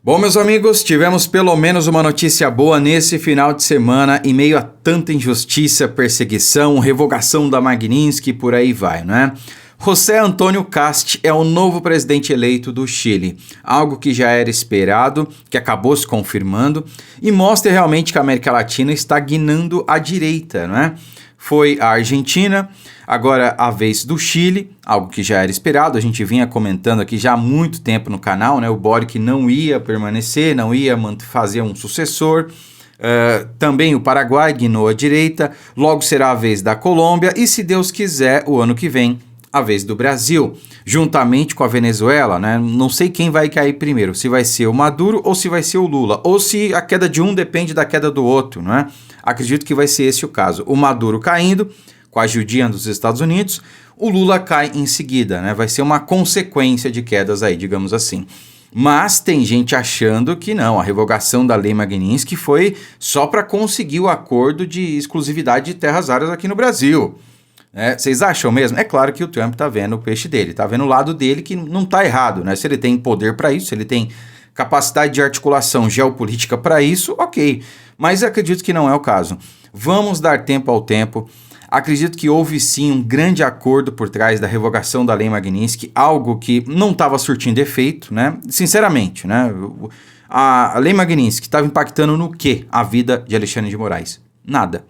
Bom, meus amigos, tivemos pelo menos uma notícia boa nesse final de semana em meio a tanta injustiça, perseguição, revogação da Magnitsky e por aí vai, não é? José Antônio Kast é o novo presidente eleito do Chile, algo que já era esperado, que acabou se confirmando e mostra realmente que a América Latina está guinando à direita, não é? Foi a Argentina, agora a vez do Chile, algo que já era esperado, a gente vinha comentando aqui já há muito tempo no canal, né? O Boric não ia permanecer, não ia fazer um sucessor. Também o Paraguai guinou à direita, logo será a vez da Colômbia e, se Deus quiser, o ano que vem, a vez do Brasil, juntamente com a Venezuela, né? Não sei quem vai cair primeiro, se vai ser o Maduro ou se vai ser o Lula, ou se a queda de um depende da queda do outro, não é? Acredito que vai ser esse o caso. O Maduro caindo, com a ajudinha dos Estados Unidos, o Lula cai em seguida, né? Vai ser uma consequência de quedas aí, digamos assim. Mas tem gente achando que não, a revogação da Lei Magnitsky foi só para conseguir o acordo de exclusividade de terras raras aqui no Brasil. Vocês acham mesmo? É claro que o Trump tá vendo o peixe dele, tá vendo o lado dele que não tá errado, né? Se ele tem poder para isso, se ele tem capacidade de articulação geopolítica para isso, ok. Mas acredito que não é o caso. Vamos dar tempo ao tempo. Acredito que houve sim um grande acordo por trás da revogação da Lei Magnitsky, algo que não estava surtindo efeito, né? Sinceramente, né? A Lei Magnitsky estava impactando no quê? A vida de Alexandre de Moraes? Nada.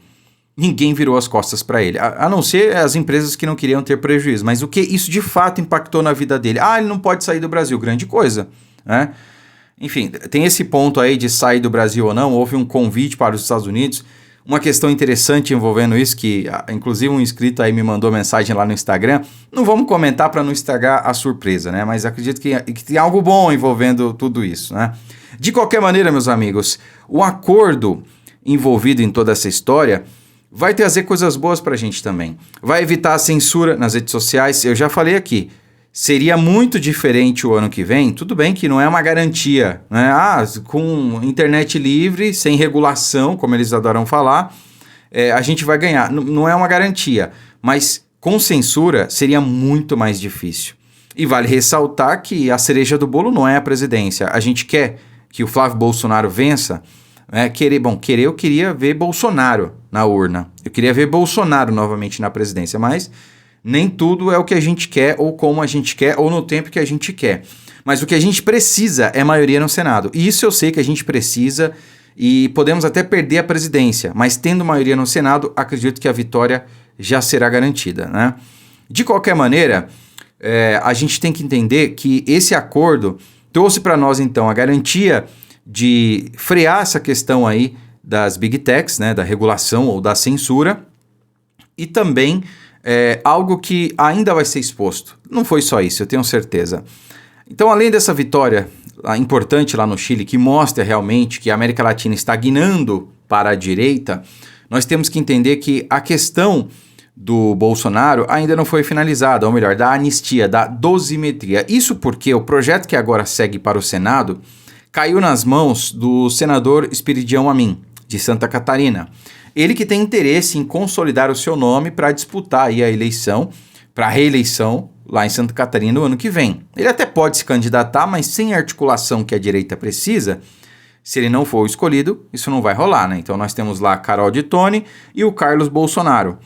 Ninguém virou as costas para ele, a não ser as empresas que não queriam ter prejuízo. Mas o que isso de fato impactou na vida dele? Ele não pode sair do Brasil, grande coisa, né? Enfim, tem esse ponto aí de sair do Brasil ou não. Houve um convite para os Estados Unidos. Uma questão interessante envolvendo isso, que inclusive um inscrito aí me mandou mensagem lá no Instagram. Não vamos comentar para não estragar a surpresa, né? Mas acredito que tem algo bom envolvendo tudo isso, né? De qualquer maneira, meus amigos, o acordo envolvido em toda essa história vai trazer coisas boas pra gente também. Vai evitar a censura nas redes sociais. Eu já falei aqui, seria muito diferente o ano que vem. Tudo bem que não é uma garantia, né? Com internet livre, sem regulação, como eles adoram falar, a gente vai ganhar. Não é uma garantia, mas com censura seria muito mais difícil. E vale ressaltar que a cereja do bolo não é a presidência. A gente quer que o Flávio Bolsonaro vença. Eu queria ver Bolsonaro na urna. Eu queria ver Bolsonaro novamente na presidência, mas nem tudo é o que a gente quer, ou como a gente quer, ou no tempo que a gente quer. Mas o que a gente precisa é maioria no Senado. E isso eu sei que a gente precisa, e podemos até perder a presidência, mas tendo maioria no Senado, acredito que a vitória já será garantida, né? De qualquer maneira, a gente tem que entender que esse acordo trouxe para nós, então, a garantia de frear essa questão aí das Big Techs, né, da regulação ou da censura, e também algo que ainda vai ser exposto. Não foi só isso, eu tenho certeza. Então, além dessa vitória importante lá no Chile, que mostra realmente que a América Latina está guinando para a direita, nós temos que entender que a questão do Bolsonaro ainda não foi finalizada, ou melhor, da anistia, da dosimetria. Isso porque o projeto que agora segue para o Senado caiu nas mãos do senador Espiridião Amin, de Santa Catarina. Ele que tem interesse em consolidar o seu nome para disputar aí a eleição, para a reeleição lá em Santa Catarina no ano que vem. Ele até pode se candidatar, mas sem a articulação que a direita precisa, se ele não for escolhido, isso não vai rolar, né? Então nós temos lá a Carol de Tone e o Carlos Bolsonaro.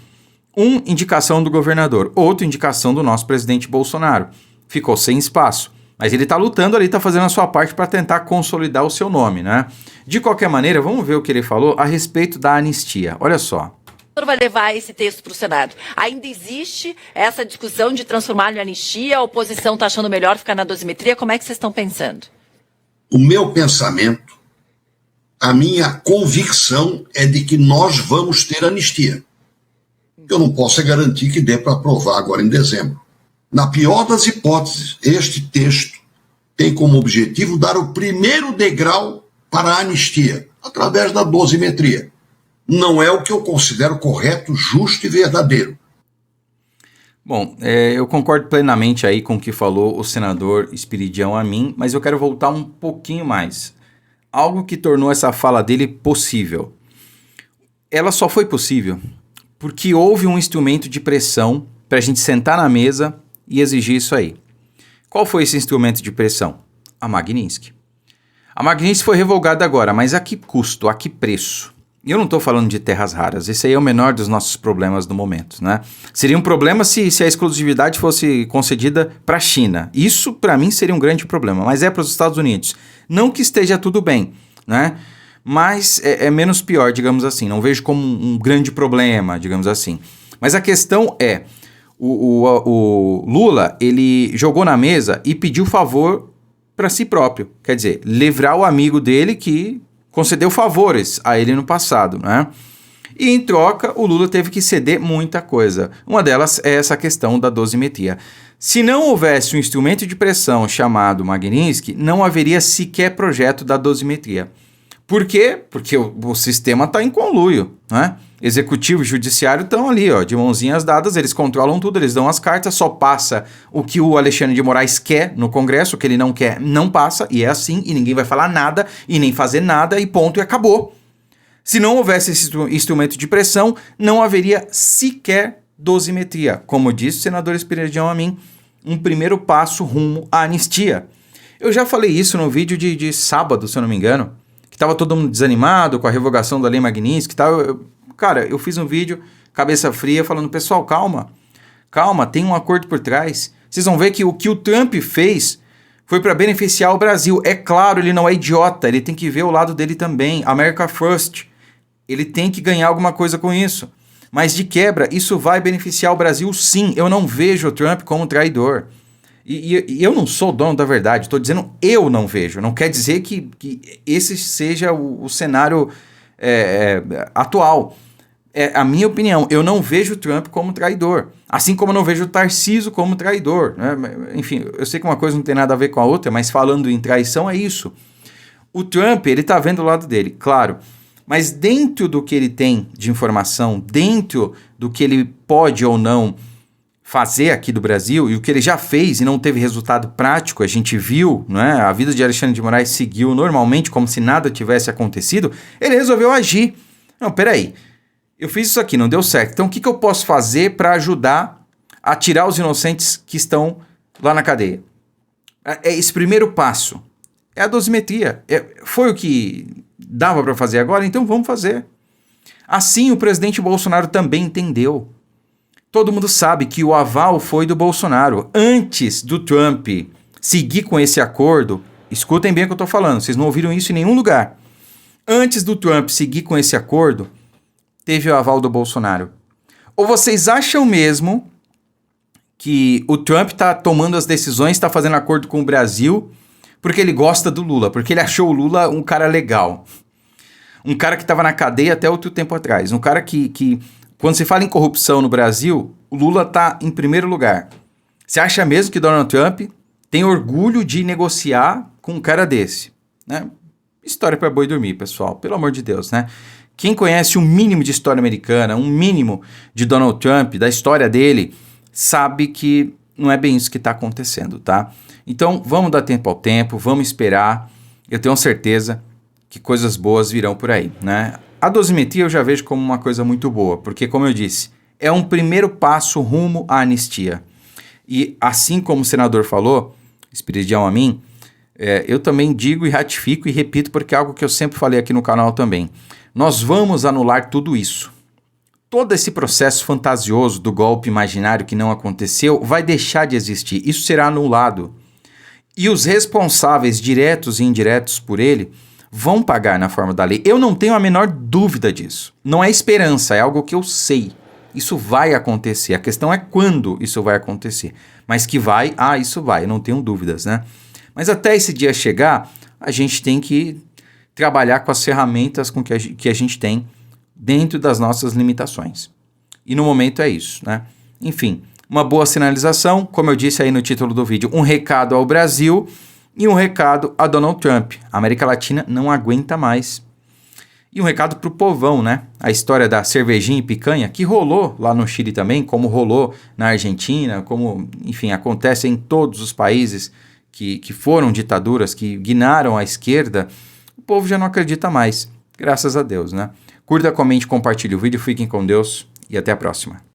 Indicação do governador, outra indicação do nosso presidente Bolsonaro. Ficou sem espaço. Mas ele está lutando ali, está fazendo a sua parte para tentar consolidar o seu nome, né? De qualquer maneira, vamos ver o que ele falou a respeito da anistia. Olha só. O senhor vai levar esse texto para o Senado. Ainda existe essa discussão de transformar em anistia? A oposição está achando melhor ficar na dosimetria? Como é que vocês estão pensando? O meu pensamento, a minha convicção é de que nós vamos ter anistia. Eu não posso garantir que dê para aprovar agora em dezembro. Na pior das hipóteses, este texto tem como objetivo dar o primeiro degrau para a anistia, através da dosimetria. Não é o que eu considero correto, justo e verdadeiro. Bom, eu concordo plenamente aí com o que falou o senador Espiridião Amin, mas eu quero voltar um pouquinho mais. Algo que tornou essa fala dele possível. Ela só foi possível porque houve um instrumento de pressão para a gente sentar na mesa e exigir isso aí. Qual foi esse instrumento de pressão? A Magnitsky. A Magnitsky foi revogada agora, mas a que custo, a que preço? E eu não estou falando de terras raras, esse aí é o menor dos nossos problemas no momento, né? Seria um problema se a exclusividade fosse concedida para a China. Isso, para mim, seria um grande problema, mas é para os Estados Unidos. Não que esteja tudo bem, né? Mas é menos pior, digamos assim. Não vejo como um grande problema, digamos assim. Mas a questão é, o Lula, ele jogou na mesa e pediu favor para si próprio. Quer dizer, livrar o amigo dele que concedeu favores a ele no passado, né? E em troca, o Lula teve que ceder muita coisa. Uma delas é essa questão da dosimetria. Se não houvesse um instrumento de pressão chamado Magnitsky, não haveria sequer projeto da dosimetria. Por quê? Porque o sistema está em conluio, né? Executivo e judiciário estão ali, ó, de mãozinhas dadas, eles controlam tudo, eles dão as cartas, só passa o que o Alexandre de Moraes quer no Congresso, o que ele não quer, não passa, e é assim, e ninguém vai falar nada, e nem fazer nada, e ponto, e acabou. Se não houvesse esse instrumento de pressão, não haveria sequer dosimetria. Como disse o senador Espiridião Amin, um primeiro passo rumo à anistia. Eu já falei isso no vídeo de sábado, se eu não me engano, que estava todo mundo desanimado com a revogação da lei Magnitsky e tal. Cara, eu fiz um vídeo, cabeça fria, falando, pessoal, calma, tem um acordo por trás. Vocês vão ver que o que o Trump fez foi para beneficiar o Brasil. É claro, ele não é idiota, ele tem que ver o lado dele também. America First, ele tem que ganhar alguma coisa com isso. Mas de quebra, isso vai beneficiar o Brasil sim. Eu não vejo o Trump como traidor. E eu não sou dono da verdade, estou dizendo eu não vejo. Não quer dizer que esse seja o cenário atual. É a minha opinião, eu não vejo o Trump como traidor, assim como eu não vejo o Tarcísio como traidor, né? Enfim, eu sei que uma coisa não tem nada a ver com a outra, mas falando em traição é isso. O Trump, ele tá vendo o lado dele, claro, mas dentro do que ele tem de informação, dentro do que ele pode ou não fazer aqui do Brasil, e o que ele já fez e não teve resultado prático, a gente viu, né? A vida de Alexandre de Moraes seguiu normalmente, como se nada tivesse acontecido, ele resolveu agir. Não, peraí, eu fiz isso aqui, não deu certo. Então, o que eu posso fazer para ajudar a tirar os inocentes que estão lá na cadeia? É esse primeiro passo. É a dosimetria. Foi o que dava para fazer agora? Então, vamos fazer. Assim, o presidente Bolsonaro também entendeu. Todo mundo sabe que o aval foi do Bolsonaro. Antes do Trump seguir com esse acordo, escutem bem o que eu estou falando, vocês não ouviram isso em nenhum lugar. Antes do Trump seguir com esse acordo, teve o aval do Bolsonaro. Ou vocês acham mesmo que o Trump está tomando as decisões, está fazendo acordo com o Brasil porque ele gosta do Lula, porque ele achou o Lula um cara legal, um cara que estava na cadeia até outro tempo atrás, um cara que quando se fala em corrupção no Brasil, o Lula está em primeiro lugar. Você acha mesmo que Donald Trump tem orgulho de negociar com um cara desse, né? História para boi dormir, pessoal, pelo amor de Deus, né? Quem conhece um mínimo de história americana, um mínimo de Donald Trump, da história dele, sabe que não é bem isso que está acontecendo, tá? Então, vamos dar tempo ao tempo, vamos esperar. Eu tenho certeza que coisas boas virão por aí, né? A dosimetria eu já vejo como uma coisa muito boa, porque, como eu disse, é um primeiro passo rumo à anistia. E assim como o senador falou, Espiridião Amin, eu também digo e ratifico e repito, porque é algo que eu sempre falei aqui no canal também. Nós vamos anular tudo isso. Todo esse processo fantasioso do golpe imaginário que não aconteceu vai deixar de existir. Isso será anulado. E os responsáveis diretos e indiretos por ele vão pagar na forma da lei. Eu não tenho a menor dúvida disso. Não é esperança, é algo que eu sei. Isso vai acontecer. A questão é quando isso vai acontecer. Mas que vai, isso vai, eu não tenho dúvidas, né? Mas até esse dia chegar, a gente tem que trabalhar com as ferramentas que a gente tem dentro das nossas limitações. E no momento é isso, né? Enfim, uma boa sinalização, como eu disse aí no título do vídeo, um recado ao Brasil e um recado a Donald Trump. A América Latina não aguenta mais. E um recado pro povão, né? A história da cervejinha e picanha, que rolou lá no Chile também, como rolou na Argentina, como, enfim, acontece em todos os países que foram ditaduras, que guinaram a esquerda. O povo já não acredita mais, graças a Deus, né? Curta, comente, compartilhe o vídeo, fiquem com Deus e até a próxima.